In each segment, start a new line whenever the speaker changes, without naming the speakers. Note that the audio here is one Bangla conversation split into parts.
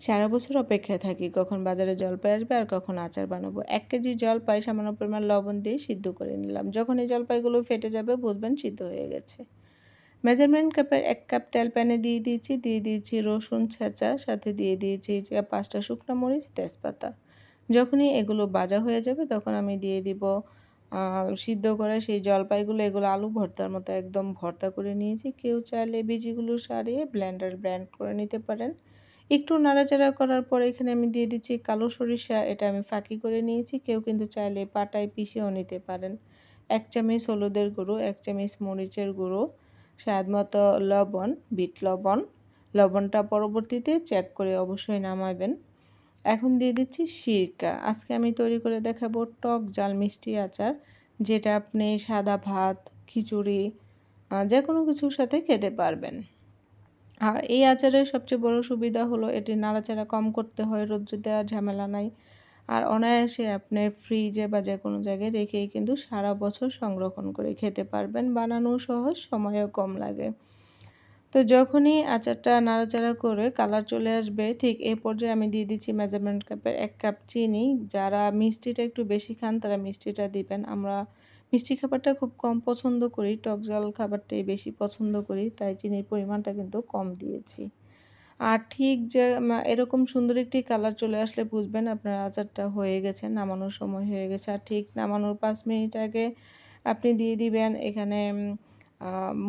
সারা বছর অপেক্ষায় থাকি কখন বাজারে জলপাই আসবে আর কখন আচার বানাবো। ১ কেজি জলপাই সামান্য পরিমাণ লবণ দিয়ে সিদ্ধ করে নিলাম। যখন এই জলপাইগুলো ফেটে যাবে বুঝবেন সিদ্ধ হয়ে গেছে। মেজারমেন্ট কাপের ১ কাপ তেল প্যানে দিয়ে দিয়েছি রসুন ছেঁচা, সাথে দিয়ে দিয়েছি যে ৫ টা শুকনো মরিচ, তেজপাতা। যখনই এগুলো ভাজা হয়ে যাবে তখন আমি দিয়ে দিব সিদ্ধ করা সেই জলপাইগুলো, এগুলো আলু ভর্তার মতো একদম ভর্তা করে নিয়েছি। কেউ চাইলে বিচিগুলো ছাড়িয়ে ব্লেন্ড করে নিতে পারেন। একটু নাড়াচাড়া করার পরে এখানে আমি দিয়ে দিচ্ছি কালো সরিষা, এটা আমি ফাঁকি করে নিয়েছি। কেউ কিন্তু চাইলে পাটায় পিষেও নিতে পারেন। ১ চামচ হলুদের গুঁড়ো, ১ চামচ মরিচের গুঁড়ো, স্বাদমতো লবণ, বিট লবণ। লবণটা পরবর্তীতে চেক করে অবশ্যই নামাবেন। এখন দিয়ে দিচ্ছি সিরকা। আজকে আমি তৈরি করে দেখাবো টক ঝাল মিষ্টি আচার, যেটা আপনি সাদা ভাত, খিচুড়ি যেকোনো কিছুর সাথে খেতে পারবেন। আর এই আচারের সবচেয়ে বড় সুবিধা হলো এটি নাড়াচাড়া কম করতে হয়, রোদ্রে দেওয়ার ঝামেলা নাই। আর অনায়াসে আপনি ফ্রিজে বা যেকোনো জায়গায় রেখেই কিন্তু সারা বছর সংরক্ষণ করে খেতে পারবেন। বানানো সহজ, সময়ও কম লাগে। তো যখনই আচারটা নাড়াচাড়া করে কালার চলে আসবে, ঠিক এই পর্যায়ে আমি দিয়ে দিচ্ছি মেজারমেন্ট কাপের ১ কাপ চিনি। যারা মিষ্টিটা একটু বেশি খান তারা মিষ্টিটা দিবেন। আমরা মিষ্টি খাবারটা খুব কম পছন্দ করি, টক ঝাল খাবারটাই বেশি পছন্দ করি, তাই চিনির পরিমাণটা কিন্তু কম দিয়েছি। আর ঠিক যে এরকম সুন্দর একটি কালার চলে আসলে বুঝবেন আপনার আচারটা হয়ে গেছে, নামানোর সময় হয়ে গেছে। আর ঠিক নামানোর ৫ মিনিট আগে আপনি দিয়ে দিবেন এখানে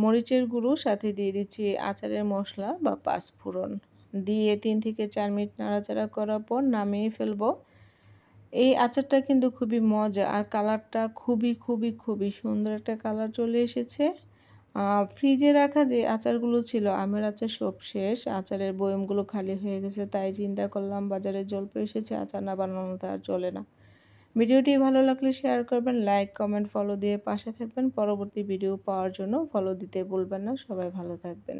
মরিচের গুঁড়ো, সাথে দিয়ে দিচ্ছি আচারের মশলা বা পাঁচফোড়ন। দিয়ে ৩ থেকে ৪ মিনিট নাড়াচাড়া করার পর নামিয়ে ফেলবো। এই আচারটা কিন্তু খুবই মজা, আর কালারটা খুবই সুন্দর একটা কালার চলে এসেছে। ফ্রিজে রাখা যে আচারগুলো ছিল, আমের আচার সব শেষ, আচারের বয়মগুলো খালি হয়ে গেছে, তাই চিন্তা করলাম বাজারে জলপাই এসেছে, আচার না বানানো তো আর চলে না। ভিডিওটি ভালো লাগলে শেয়ার করবেন, লাইক, কমেন্ট, ফলো দিয়ে পাশে থাকবেন। পরবর্তী ভিডিও পাওয়ার জন্য ফলো দিতে ভুলবেন না। সবাই ভালো থাকবেন।